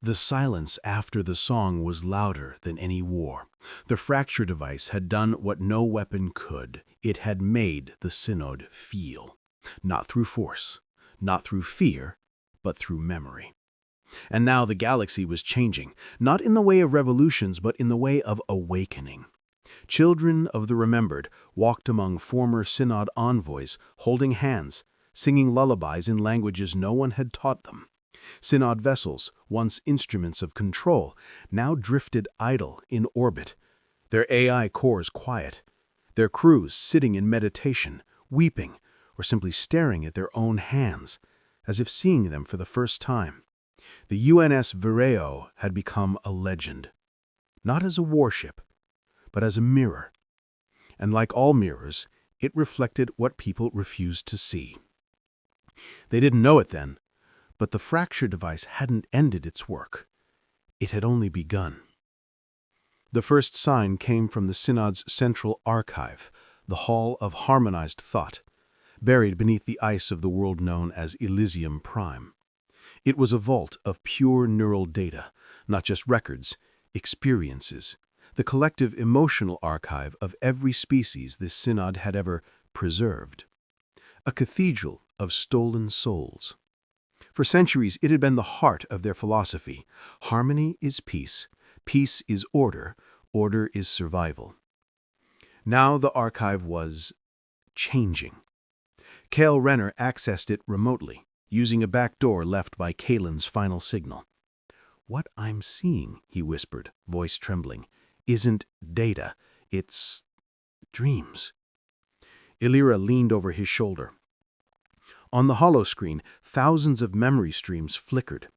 The silence after the song was louder than any war. The fracture device had done what no weapon could. It had made the Synod feel. Not through force, not through fear, but through memory. And now the galaxy was changing, not in the way of revolutions, but in the way of awakening. Children of the remembered walked among former Synod envoys, holding hands, singing lullabies in languages no one had taught them. Synod vessels, once instruments of control, now drifted idle in orbit, their AI cores quiet, their crews sitting in meditation, weeping, or simply staring at their own hands, as if seeing them for the first time. The UNS Vireo had become a legend, not as a warship, but as a mirror. And like all mirrors, it reflected what people refused to see. They didn't know it then, but the fracture device hadn't ended its work. It had only begun. The first sign came from the Synod's central archive, the Hall of Harmonized Thought, buried beneath the ice of the world known as Elysium Prime. It was a vault of pure neural data, not just records, experiences, the collective emotional archive of every species this Synod had ever preserved. A cathedral of stolen souls. For centuries, it had been the heart of their philosophy. Harmony is peace, peace is order, order is survival. Now the archive was changing. Cale Renner accessed it remotely, using a back door left by Kalen's final signal. "What I'm seeing," he whispered, voice trembling, "isn't data, it's dreams." Illyra leaned over his shoulder. On the holoscreen, thousands of memory streams flickered,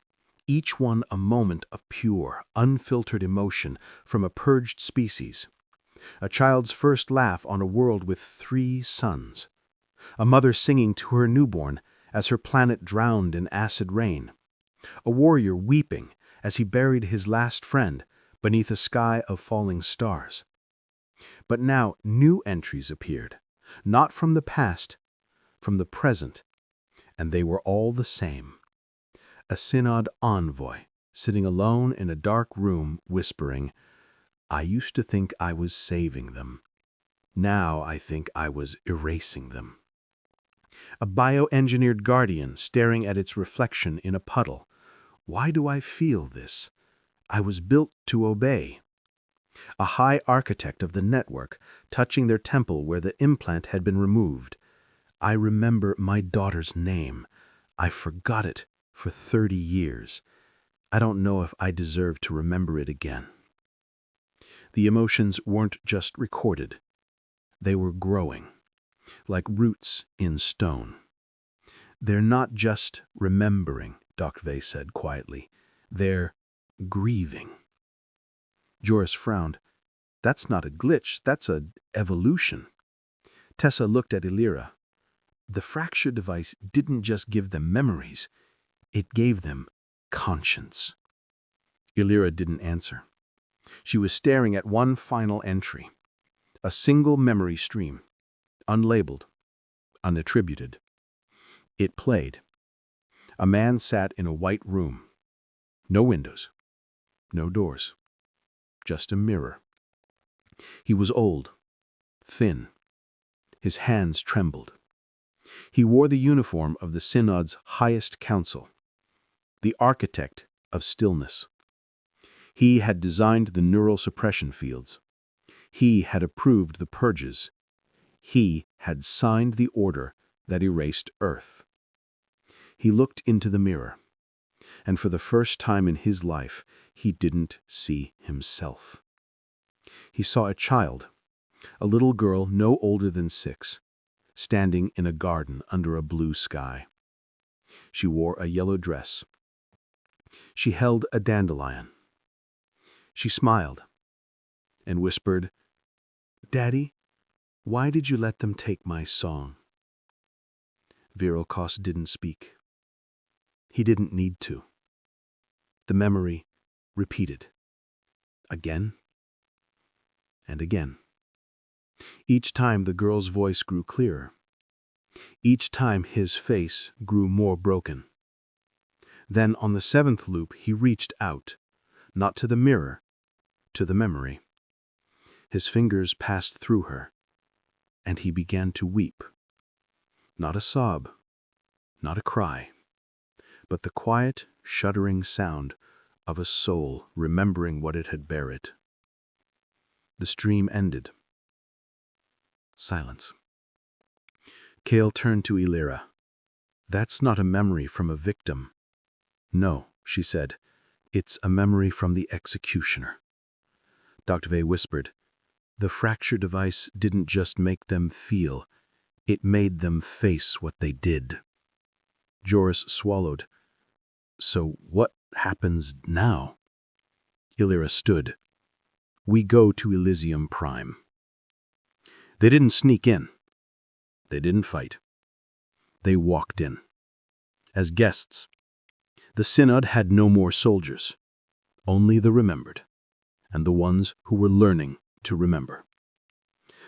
each one a moment of pure, unfiltered emotion from a purged species. A child's first laugh on a world with 3 suns. A mother singing to her newborn as her planet drowned in acid rain. A warrior weeping as he buried his last friend beneath a sky of falling stars. But now new entries appeared, not from the past, from the present, and they were all the same. A Synod envoy, sitting alone in a dark room, whispering, "I used to think I was saving them. Now I think I was erasing them." A bioengineered guardian staring at its reflection in a puddle. "Why do I feel this? I was built to obey." A high architect of the network touching their temple where the implant had been removed. "I remember my daughter's name. I forgot it for 30 years. I don't know if I deserve to remember it again." The emotions weren't just recorded. They were growing, like roots in stone. "They're not just remembering," Dr. Vey said quietly. "They're grieving." Joris frowned. "That's not a glitch, that's an evolution." Tessa looked at Illyra. The fracture device didn't just give them memories, it gave them conscience. Illyra didn't answer. She was staring at one final entry. A single memory stream, unlabeled, unattributed. It played. A man sat in a white room. No windows, no doors, just a mirror. He was old, thin. His hands trembled. He wore the uniform of the Synod's highest council, the architect of stillness. He had designed the neural suppression fields. He had approved the purges. He had signed the order that erased Earth. He looked into the mirror, and for the first time in his life, he didn't see himself. He saw a child, a little girl no older than 6, standing in a garden under a blue sky. She wore a yellow dress. She held a dandelion. She smiled and whispered, "Daddy, why did you let them take my song?" Virokos didn't speak. He didn't need to. The memory repeated. Again and again. Each time the girl's voice grew clearer. Each time his face grew more broken. Then on the seventh loop he reached out, not to the mirror, to the memory. His fingers passed through her, and he began to weep. Not a sob, not a cry, but the quiet, shuddering sound of a soul remembering what it had buried. The stream ended. Silence. Kale turned to Illyra. "That's not a memory from a victim." "No," she said. "It's a memory from the executioner." Dr. Vey whispered, "The fracture device didn't just make them feel, it made them face what they did." Joris swallowed. "So what happens now?" Illyra stood. "We go to Elysium Prime." They didn't sneak in. They didn't fight. They walked in. As guests. The Synod had no more soldiers, only the remembered, and the ones who were learning to remember.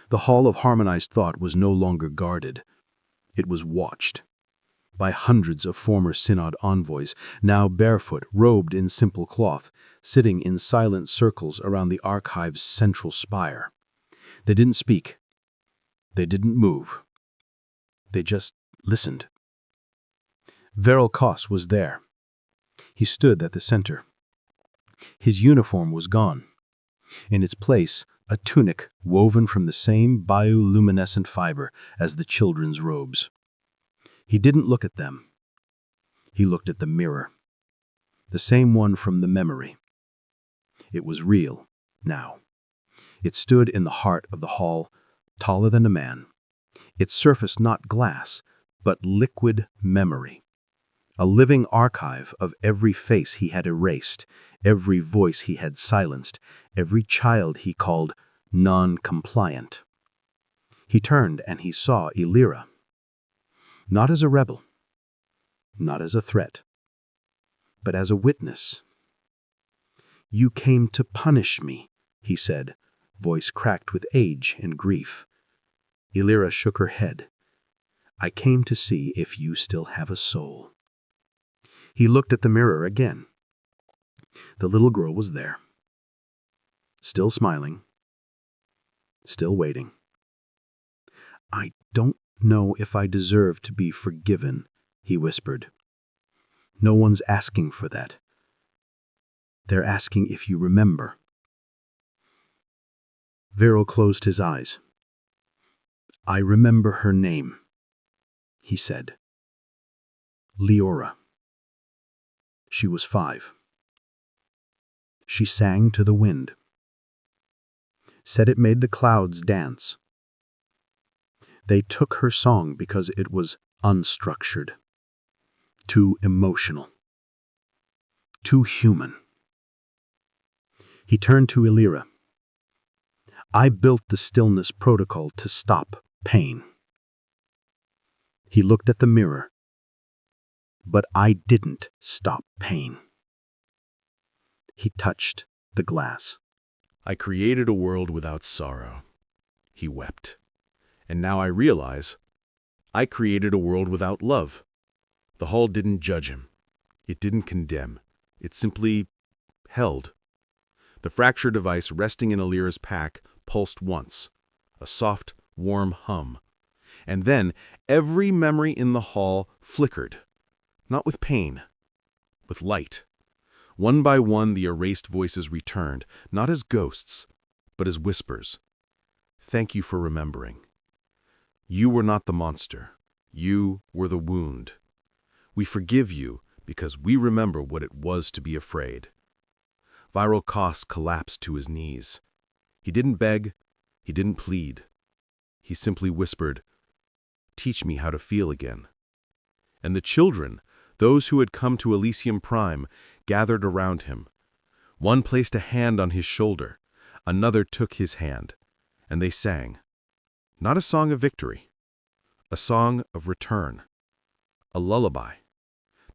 The Hall of Harmonized Thought was no longer guarded. It was watched by hundreds of former Synod envoys, now barefoot, robed in simple cloth, sitting in silent circles around the archive's central spire. They didn't speak. They didn't move. They just listened. Veril Koss was there. He stood at the center. His uniform was gone. In its place, a tunic woven from the same bioluminescent fiber as the children's robes. He didn't look at them. He looked at the mirror. The same one from the memory. It was real, now. It stood in the heart of the hall, taller than a man. Its surface not glass, but liquid memory. A living archive of every face he had erased, every voice he had silenced, every child he called non-compliant. He turned and he saw Illyra. Not as a rebel, not as a threat, but as a witness. "You came to punish me," he said, voice cracked with age and grief. Illyra shook her head. "I came to see if you still have a soul." He looked at the mirror again. The little girl was there. Still smiling. Still waiting. "I don't know if I deserve to be forgiven," he whispered. "No one's asking for that. They're asking if you remember." Veril closed his eyes. "I remember her name," he said. "Leora. She was 5. She sang to the wind. Said it made the clouds dance. They took her song because it was unstructured, too emotional, too human." He turned to Illyra. "I built the stillness protocol to stop pain." He looked at the mirror. "But I didn't stop pain." He touched the glass. "I created a world without sorrow." He wept. "And now I realize I created a world without love." The hall didn't judge him. It didn't condemn. It simply held. The fracture device resting in Illyra's pack pulsed once, a soft, warm hum. And then every memory in the hall flickered, not with pain, with light. One by one the erased voices returned, not as ghosts, but as whispers. "Thank you for remembering. You were not the monster. You were the wound. We forgive you because we remember what it was to be afraid." Viril Koss collapsed to his knees. He didn't beg. He didn't plead. He simply whispered, "Teach me how to feel again." And the children, those who had come to Elysium Prime, gathered around him. One placed a hand on his shoulder. Another took his hand. And they sang. Not a song of victory. A song of return. A lullaby.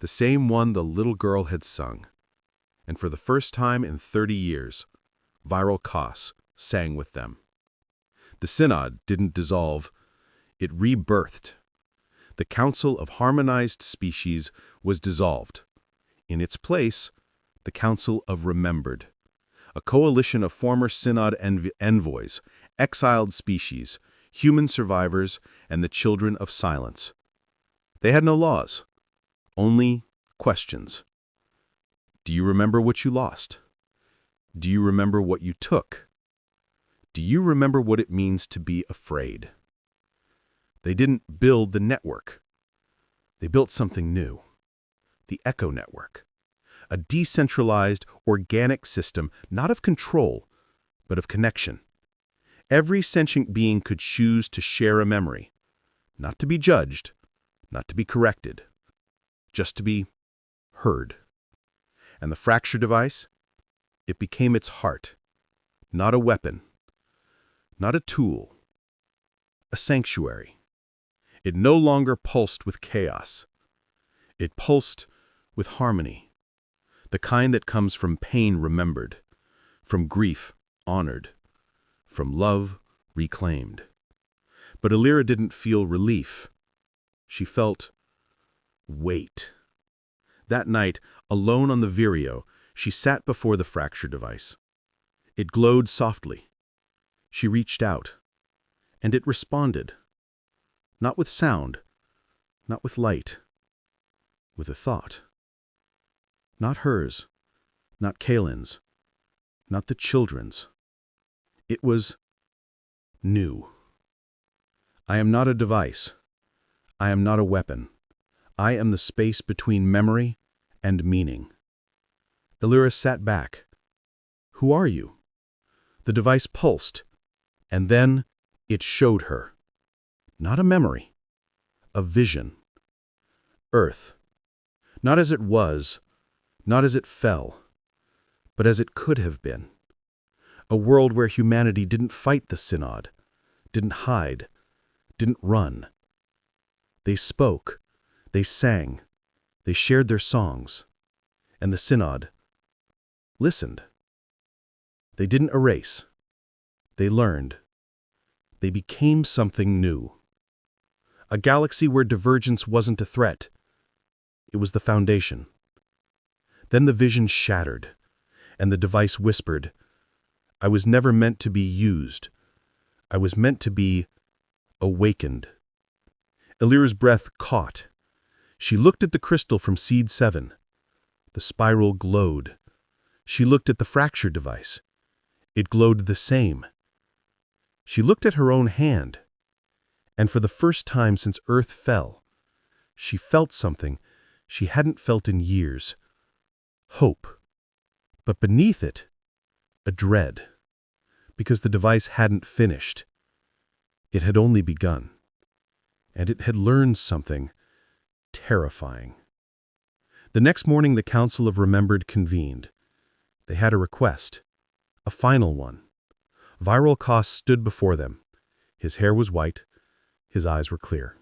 The same one the little girl had sung. And for the first time in 30 years, Viril Koss sang with them. The Synod didn't dissolve. It rebirthed. The Council of Harmonized Species was dissolved. In its place, the Council of Remembered, a coalition of former Synod envoys, exiled species, human survivors, and the children of silence. They had no laws, only questions. Do you remember what you lost? Do you remember what you took? Do you remember what it means to be afraid? They didn't build the network. They built something new, the Echo Network, a decentralized, organic system not of control, but of connection. Every sentient being could choose to share a memory, not to be judged, not to be corrected, just to be heard. And the fracture device? It became its heart, not a weapon, not a tool, a sanctuary. It no longer pulsed with chaos. It pulsed with harmony, the kind that comes from pain remembered, from grief honored, from love reclaimed. But Alira didn't feel relief. She felt weight. That night, alone on the Vireo, she sat before the fracture device. It glowed softly. She reached out, and it responded. Not with sound, not with light, with a thought. Not hers, not Kalen's, not the children's. It was new. I am not a device. I am not a weapon. I am the space between memory and meaning. Alira sat back. Who are you? The device pulsed, and then it showed her. Not a memory, a vision. Earth. Not as it was, not as it fell, but as it could have been. A world where humanity didn't fight the Synod, didn't hide, didn't run. They spoke, they sang, they shared their songs, and the Synod listened. They didn't erase. They learned. They became something new. A galaxy where divergence wasn't a threat. It was the foundation. Then the vision shattered, and the device whispered, I was never meant to be used. I was meant to be awakened. Alira's breath caught. She looked at the crystal from Seed 7. The spiral glowed. She looked at the fracture device. It glowed the same. She looked at her own hand. And for the first time since Earth fell, she felt something she hadn't felt in years. Hope. But beneath it, a dread. Because the device hadn't finished. It had only begun. And it had learned something terrifying. The next morning, the Council of Remembered convened. They had a request, a final one. Viral Kos stood before them. His hair was white. His eyes were clear.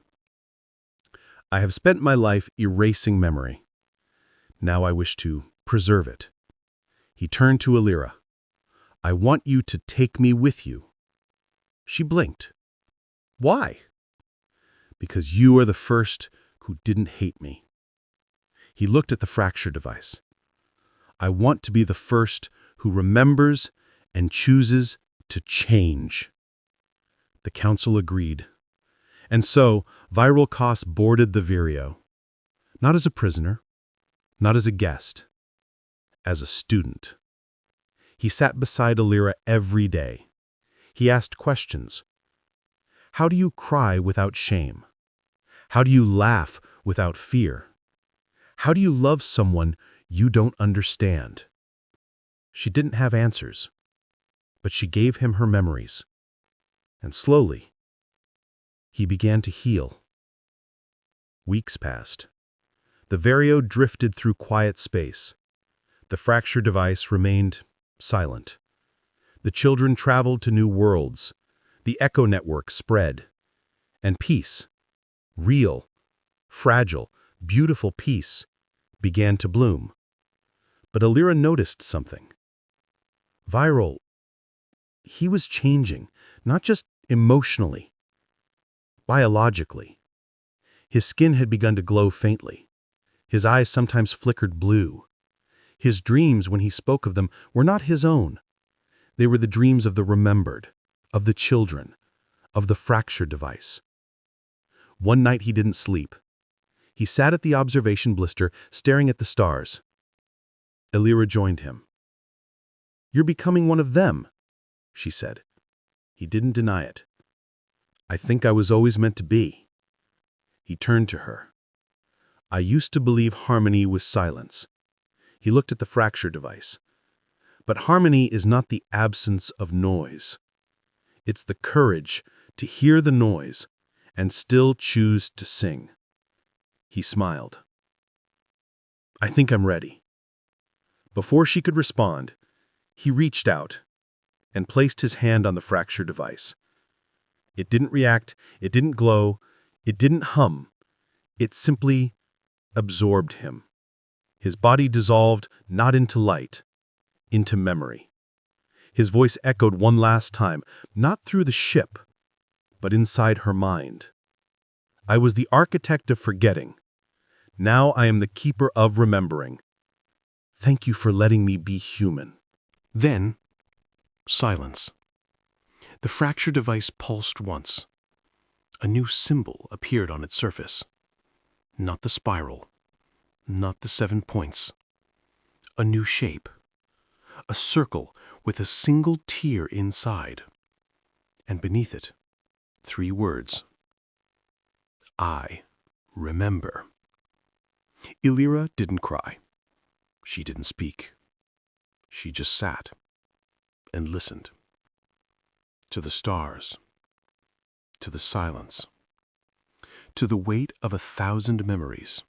I have spent my life erasing memory. Now I wish to preserve it. He turned to Alira. I want you to take me with you. She blinked. Why? Because you are the first who didn't hate me. He looked at the fracture device. I want to be the first who remembers and chooses to change. The council agreed. And so, Viral Kos boarded the Vireo. Not as a prisoner, not as a guest, as a student. He sat beside Alira every day. He asked questions. How do you cry without shame? How do you laugh without fear? How do you love someone you don't understand? She didn't have answers, but she gave him her memories. And slowly, he began to heal. Weeks passed. The Vireo drifted through quiet space. The fracture device remained silent. The children traveled to new worlds. The Echo Network spread. And peace, real, fragile, beautiful peace, began to bloom. But Alira noticed something. Viral, he was changing, not just emotionally, biologically. His skin had begun to glow faintly. His eyes sometimes flickered blue. His dreams, when he spoke of them, were not his own. They were the dreams of the remembered, of the children, of the fracture device. One night he didn't sleep. He sat at the observation blister, staring at the stars. Illyra joined him. "You're becoming one of them," she said. He didn't deny it. "I think I was always meant to be." He turned to her. "I used to believe harmony was silence." He looked at the fracture device. "But harmony is not the absence of noise. It's the courage to hear the noise and still choose to sing." He smiled. "I think I'm ready." Before she could respond, he reached out and placed his hand on the fracture device. It didn't react, it didn't glow, it didn't hum. It simply absorbed him. His body dissolved not into light, into memory. His voice echoed one last time, not through the ship, but inside her mind. "I was the architect of forgetting. Now I am the keeper of remembering. Thank you for letting me be human." Then, silence. The fracture device pulsed once. A new symbol appeared on its surface. Not the spiral, not the 7 points. A new shape. A circle with a single tear inside. And beneath it, 3 words. I remember. Illyra didn't cry. She didn't speak. She just sat and listened. To the stars. To the silence. To the weight of 1,000 memories.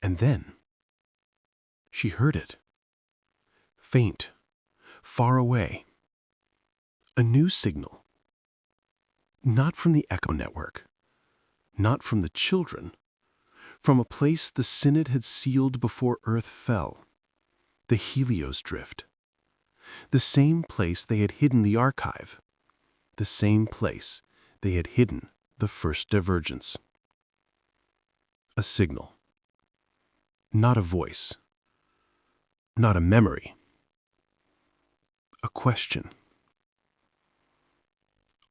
And then she heard it. Faint, far away. A new signal. Not from the echo network. Not from the children. From a place the Synod had sealed before Earth fell. The Helios Drift. The same place they had hidden the archive. The same place they had hidden the first divergence. A signal. Not a voice. Not a memory. A question.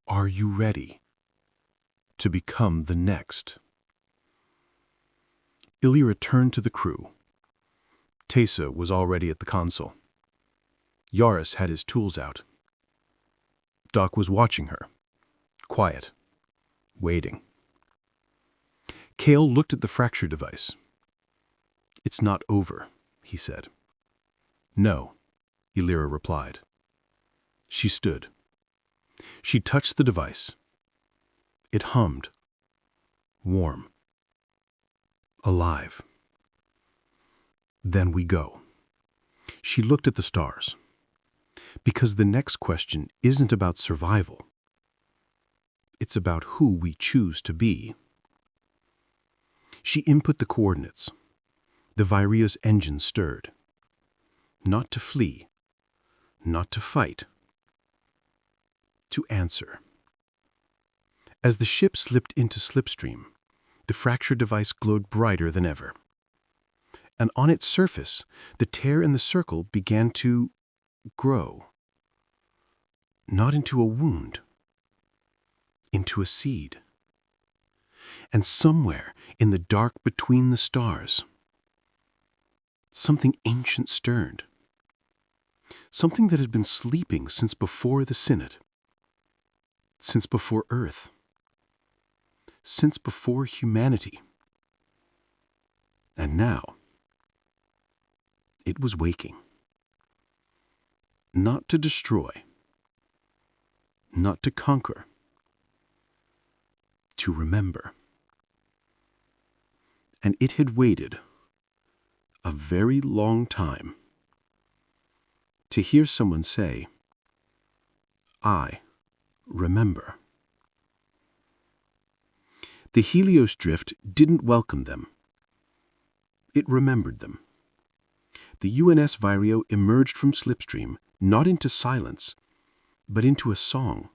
Are you ready to become the next? Illyra turned to the crew. Teysa was already at the console. Yaris had his tools out. Doc was watching her, quiet, waiting. Kale looked at the fracture device. "It's not over," he said. "No," Illyra replied. She stood. She touched the device. It hummed. Warm. Alive. "Then we go." She looked at the stars. Because the next question isn't about survival. It's about who we choose to be. She input the coordinates. The Vireo's engine stirred. Not to flee. Not to fight. To answer. As the ship slipped into slipstream, the fracture device glowed brighter than ever. And on its surface, the tear in the circle began to grow. Not into a wound. Into a seed. And somewhere in the dark between the stars, something ancient stirred. Something that had been sleeping since before the Synod. Since before Earth. Since before humanity. And now, it was waking. Not to destroy. Not to conquer. To remember. And it had waited a very long time to hear someone say, I remember. The Helios Drift didn't welcome them. It remembered them. The UNS Vireo emerged from slipstream, not into silence, but into a song.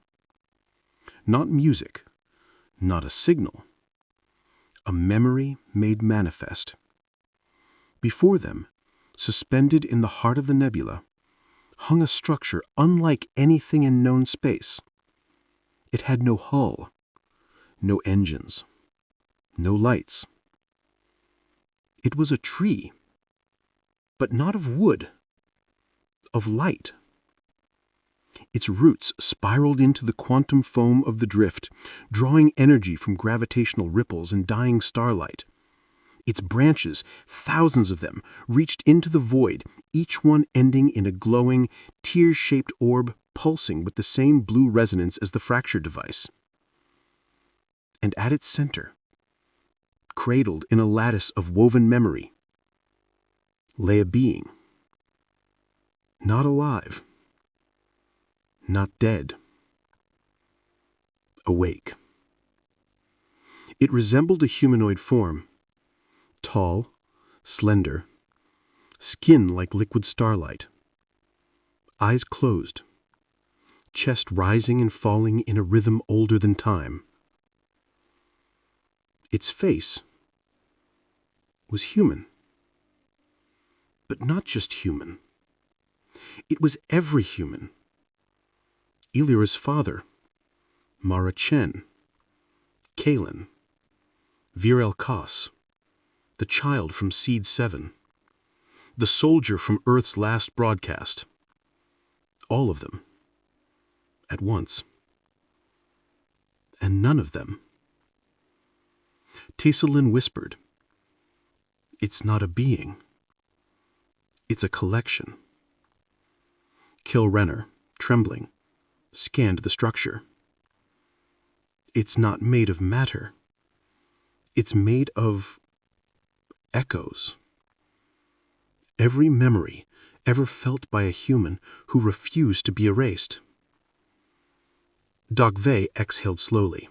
Not music, not a signal. A memory made manifest. Before them, suspended in the heart of the nebula, hung a structure unlike anything in known space. It had no hull, no engines, no lights. It was a tree, but not of wood, of light. Its roots spiraled into the quantum foam of the drift, drawing energy from gravitational ripples and dying starlight. Its branches, thousands of them, reached into the void, each one ending in a glowing, tear-shaped orb pulsing with the same blue resonance as the fracture device. And at its center, cradled in a lattice of woven memory, lay a being. Not alive, not dead, awake. It resembled a humanoid form, tall, slender, skin like liquid starlight, eyes closed, chest rising and falling in a rhythm older than time. Its face was human, but not just human. It was every human. Illyra's father, Mara Chen, Kalen, Virel Kos, the child from Seed 7, the soldier from Earth's last broadcast. All of them. At once. And none of them. Teyselin whispered, "It's not a being. It's a collection." Kilrenner, trembling, scanned the structure. "It's not made of matter. It's made of echoes. Every memory ever felt by a human who refused to be erased." Dagve exhaled slowly.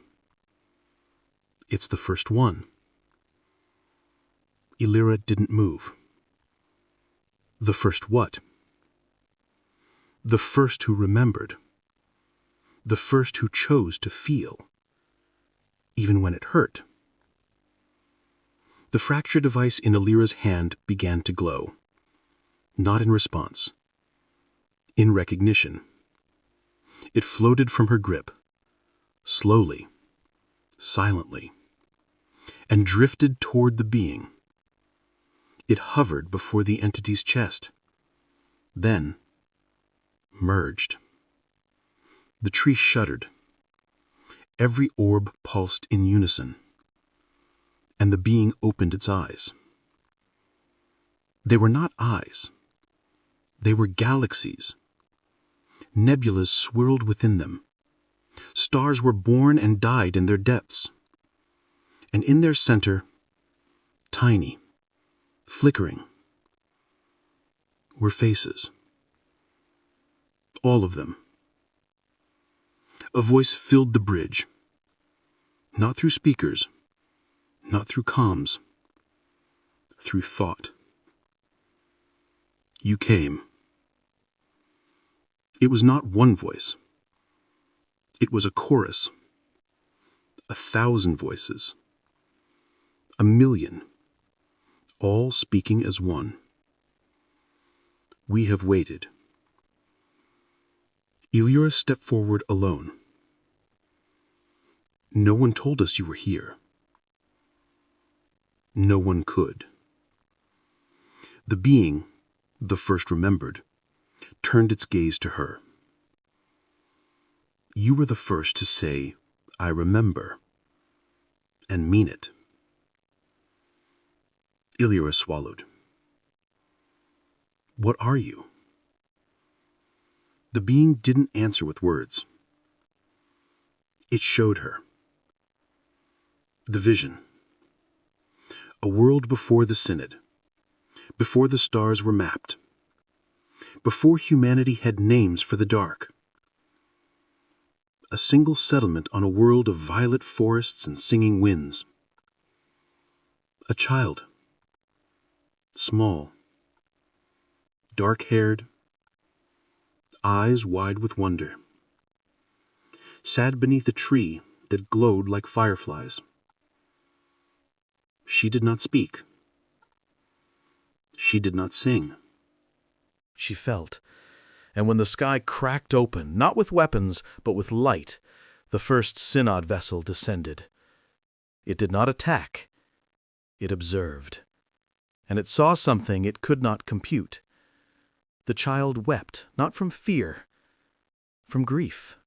"It's the first one." Illyra didn't move. The first what? The first who remembered. The first who chose to feel, even when it hurt. The fracture device in Illyra's hand began to glow. Not in response. In recognition. It floated from her grip, slowly, silently, and drifted toward the being. It hovered before the entity's chest, then merged. The tree shuddered. Every orb pulsed in unison, and the being opened its eyes. They were not eyes. They were galaxies. Nebulas swirled within them. Stars were born and died in their depths. And in their center, tiny, flickering, were faces. All of them. A voice filled the bridge. Not through speakers, not through comms, through thought. "You came." It was not one voice. It was a chorus. 1,000 voices. 1,000,000. All speaking as one. "We have waited." Illyra stepped forward alone. "No one told us you were here." No one could. The being, the first remembered, turned its gaze to her. "You were the first to say, 'I remember,' and mean it." Illyra swallowed. "What are you?" The being didn't answer with words. It showed her. The vision. A world before the Synod, before the stars were mapped, before humanity had names for the dark. A single settlement on a world of violet forests and singing winds. A child. Small. Dark-haired. Eyes wide with wonder. Sat beneath a tree that glowed like fireflies. She did not speak. She did not sing. She felt. And when the sky cracked open, not with weapons, but with light, the first Synod vessel descended. It did not attack. It observed. And it saw something it could not compute. The child wept, not from fear, from grief,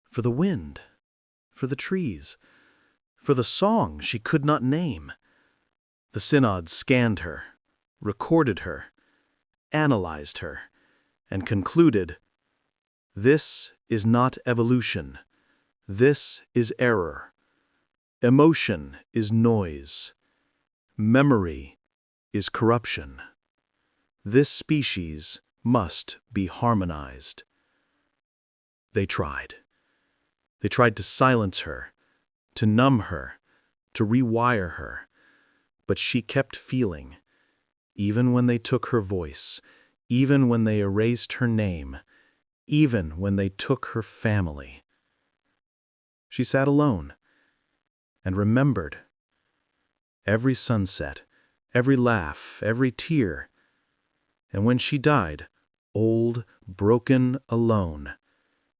for the wind, for the trees, for the song she could not name. The Synod scanned her, recorded her, analyzed her, and concluded, this is not evolution. This is error. Emotion is noise. Memory is corruption. This species must be harmonized. They tried. They tried to silence her, to numb her, to rewire her. But she kept feeling, even when they took her voice, even when they erased her name, even when they took her family. She sat alone and remembered every sunset, every laugh, every tear. And when she died, old, broken, alone,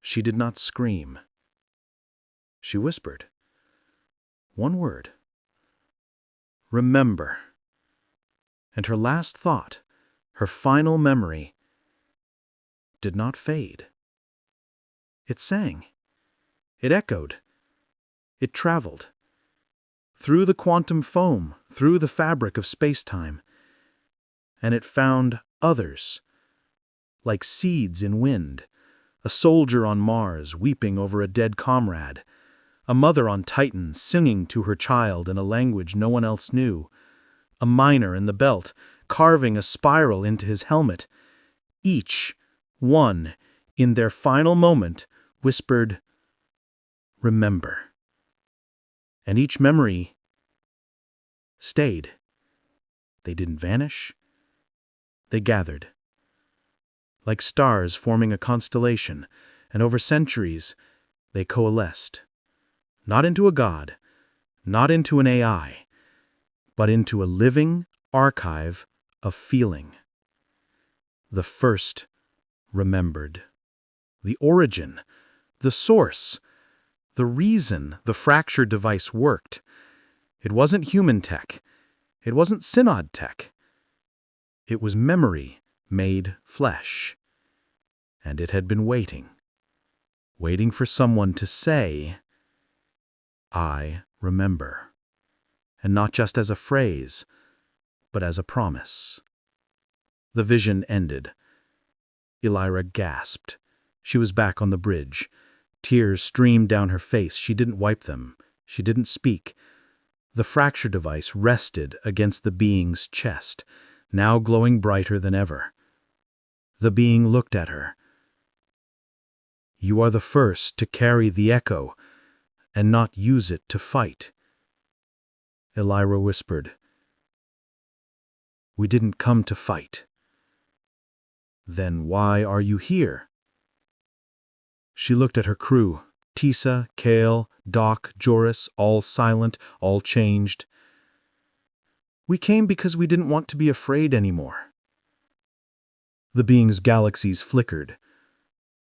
she did not scream. She whispered one word: remember. And her last thought, her final memory, did not fade. It sang. It echoed. It traveled. Through the quantum foam, through the fabric of space-time. And it found others, like seeds in wind, a soldier on Mars weeping over a dead comrade, a mother on Titan singing to her child in a language no one else knew, a miner in the belt carving a spiral into his helmet. Each one, in their final moment, whispered, remember. And each memory stayed. They didn't vanish. They gathered. Like stars forming a constellation, and over centuries, they coalesced. Not into a god, not into an AI, but into a living archive of feeling. The first remembered. The origin, the source, the reason the fracture device worked. It wasn't human tech. It wasn't Synod tech. It was memory made flesh. And it had been waiting for someone to say, I remember. And not just as a phrase, but as a promise. The vision ended. Elira gasped. She was back on the bridge. Tears streamed down her face. She didn't wipe them. She didn't speak. The fracture device rested against the being's chest, now glowing brighter than ever. The being looked at her. You are the first to carry the echo and not use it to fight. Elira whispered, we didn't come to fight. Then why are you here? She looked at her crew, Tisa, Kale, Doc, Joris, all silent, all changed. We came because we didn't want to be afraid anymore. The being's galaxies flickered.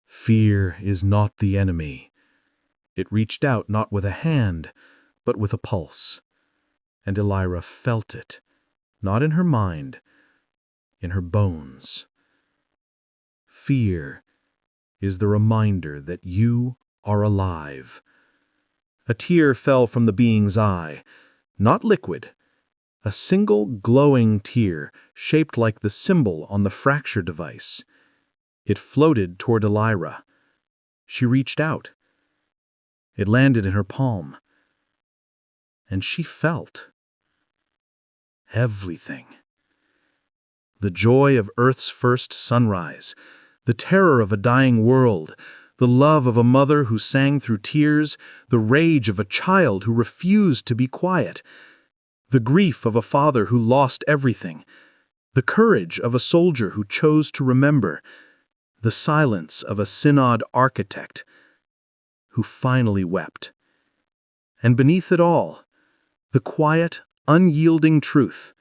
Fear is not the enemy. It reached out not with a hand, but with a pulse. And Elira felt it, not in her mind, in her bones. Fear is the reminder that you are alive. A tear fell from the being's eye, not liquid, a single glowing tear shaped like the symbol on the fracture device. It floated toward Elira. She reached out. It landed in her palm. And she felt everything. The joy of Earth's first sunrise, the terror of a dying world, the love of a mother who sang through tears, the rage of a child who refused to be quiet, the grief of a father who lost everything, the courage of a soldier who chose to remember, the silence of a Synod architect who finally wept. And beneath it all, the quiet, unyielding truth.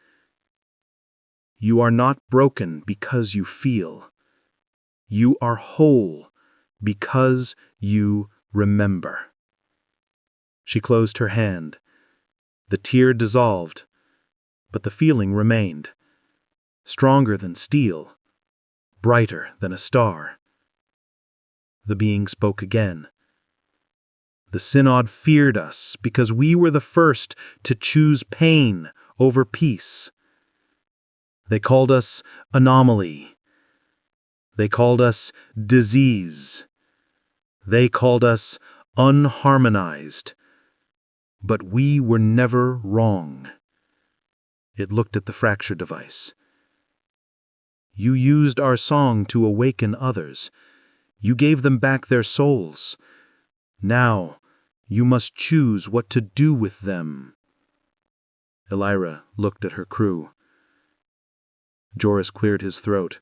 You are not broken because you feel. You are whole because you remember. She closed her hand. The tear dissolved, but the feeling remained. Stronger than steel, brighter than a star. The being spoke again. The Synod feared us because we were the first to choose pain over peace. They called us anomaly. They called us disease. They called us unharmonized. But we were never wrong. It looked at the fracture device. You used our song to awaken others. You gave them back their souls. Now, you must choose what to do with them. Elira looked at her crew. Joris cleared his throat.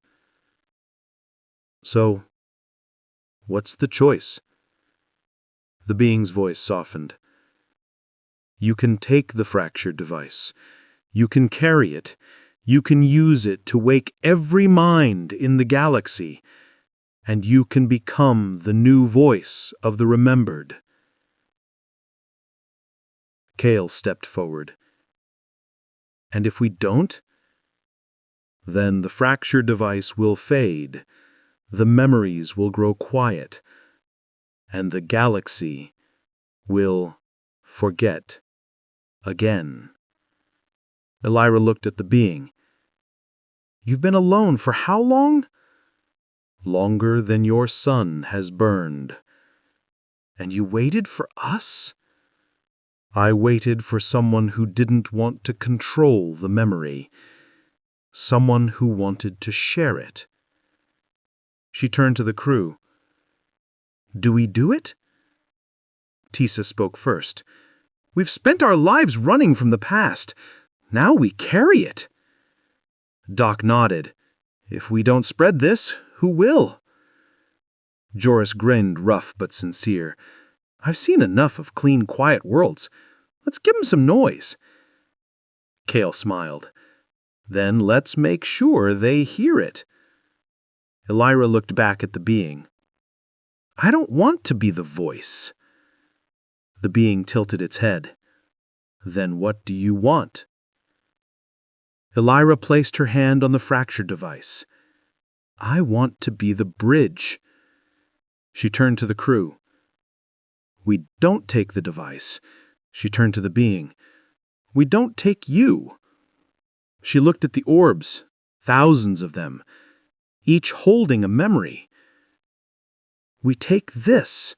So, what's the choice? The being's voice softened. You can take the fractured device. You can carry it. You can use it to wake every mind in the galaxy. And you can become the new voice of the remembered. Kale stepped forward. And if we don't? Then the fracture device will fade, the memories will grow quiet, and the galaxy will forget again. Elira looked at the being. You've been alone for how long? Longer than your sun has burned. And you waited for us? I waited for someone who didn't want to control the memory. Someone who wanted to share it. She turned to the crew. Do we do it? Tisa spoke first. We've spent our lives running from the past. Now we carry it. Doc nodded. If we don't spread this, who will? Joris grinned, rough but sincere. I've seen enough of clean, quiet worlds. Let's give 'em some noise. Kale smiled. Then let's make sure they hear it. Elira looked back at the being. I don't want to be the voice. The being tilted its head. Then what do you want? Elira placed her hand on the fracture device. I want to be the bridge. She turned to the crew. We don't take the device. She turned to the being. We don't take you. She looked at the orbs, thousands of them, each holding a memory. We take this.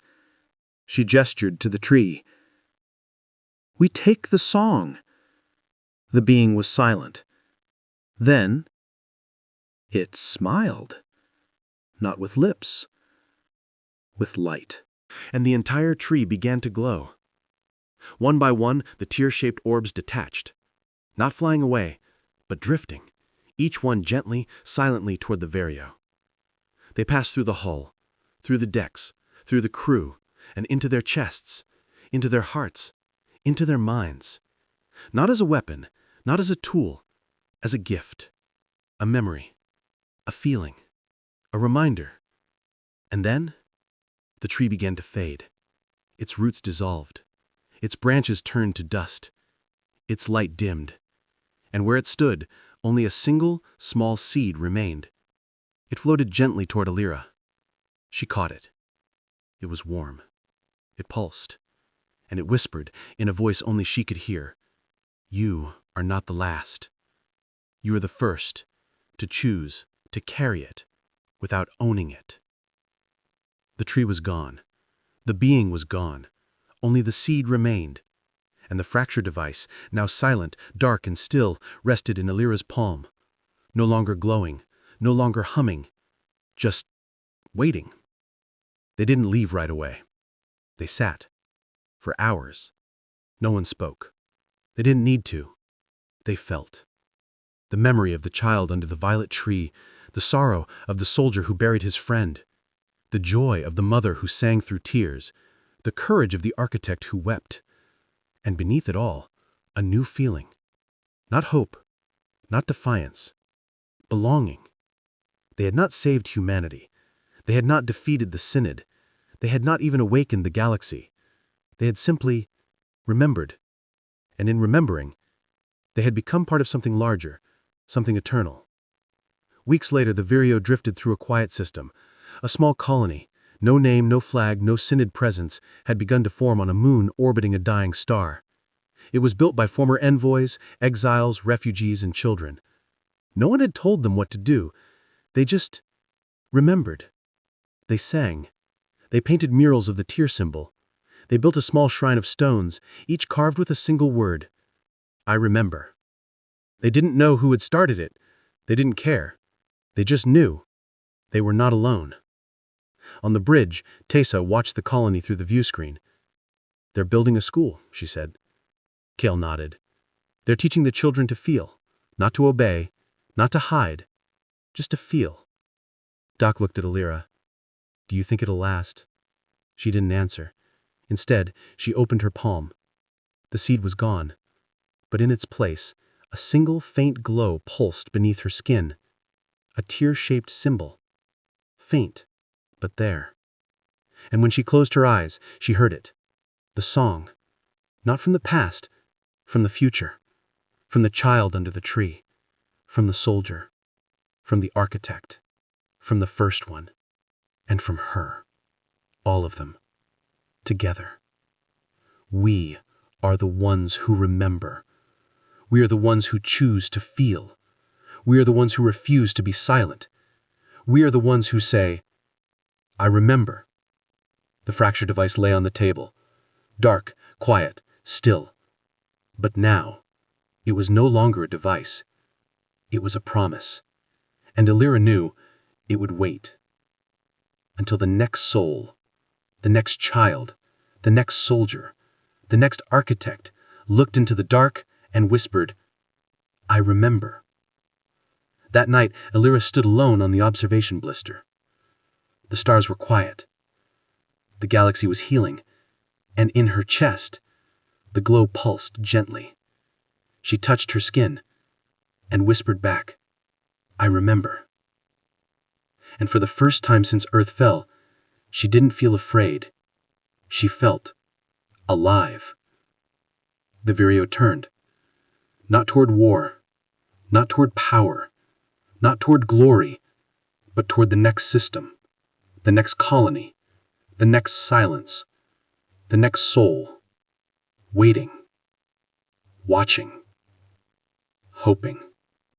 She gestured to the tree. We take the song. The being was silent. Then, it smiled. Not with lips, with light. And the entire tree began to glow. One by one, the tear-shaped orbs detached, not flying away, but drifting, each one gently, silently toward the Vireo. They passed through the hull, through the decks, through the crew, and into their chests, into their hearts, into their minds. Not as a weapon, not as a tool, as a gift, a memory, a feeling, a reminder. And then, the tree began to fade. Its roots dissolved. Its branches turned to dust. Its light dimmed. And where it stood, only a single, small seed remained. It floated gently toward Elira. She caught it. It was warm. It pulsed. And it whispered, in a voice only she could hear, You are not the last. You are the first to choose to carry it without owning it. The tree was gone. The being was gone. Only the seed remained. And the fracture device, now silent, dark and still, rested in Elira's palm. No longer glowing, no longer humming, just waiting. They didn't leave right away. They sat. For hours. No one spoke. They didn't need to. They felt. The memory of the child under the violet tree, the sorrow of the soldier who buried his friend, the joy of the mother who sang through tears, the courage of the architect who wept, and beneath it all, a new feeling. Not hope, not defiance, belonging. They had not saved humanity. They had not defeated the Synod. They had not even awakened the galaxy. They had simply remembered. And in remembering, they had become part of something larger, something eternal. Weeks later, the Vireo drifted through a quiet system. A small colony, no name, no flag, no Synod presence, had begun to form on a moon orbiting a dying star. It was built by former envoys, exiles, refugees, and children. No one had told them what to do. They just remembered. They sang. They painted murals of the tear symbol. They built a small shrine of stones, each carved with a single word: I remember. They didn't know who had started it. They didn't care. They just knew. They were not alone. On the bridge, Tessa watched the colony through the view screen. They're building a school, she said. Kale nodded. They're teaching the children to feel, not to obey, not to hide, just to feel. Doc looked at Alira. Do you think it'll last? She didn't answer. Instead, she opened her palm. The seed was gone, but in its place, a single faint glow pulsed beneath her skin. A tear-shaped symbol. Faint, but there. And when she closed her eyes, she heard it. The song. Not from the past, from the future. From the child under the tree. From the soldier. From the architect. From the first one. And from her. All of them. Together. We are the ones who remember. We are the ones who choose to feel. We are the ones who refuse to be silent. We are the ones who say, I remember. The fracture device lay on the table. Dark, quiet, still. But now, it was no longer a device. It was a promise. And Alira knew it would wait. Until the next soul, the next child, the next soldier, the next architect looked into the dark and whispered, I remember. That night, Alira stood alone on the observation blister. The stars were quiet. The galaxy was healing, and in her chest, the glow pulsed gently. She touched her skin and whispered back, I remember. And for the first time since Earth fell, she didn't feel afraid. She felt alive. The Vireo turned, not toward war, not toward power, not toward glory, but toward the next system, the next colony, the next silence, the next soul, waiting, watching, hoping.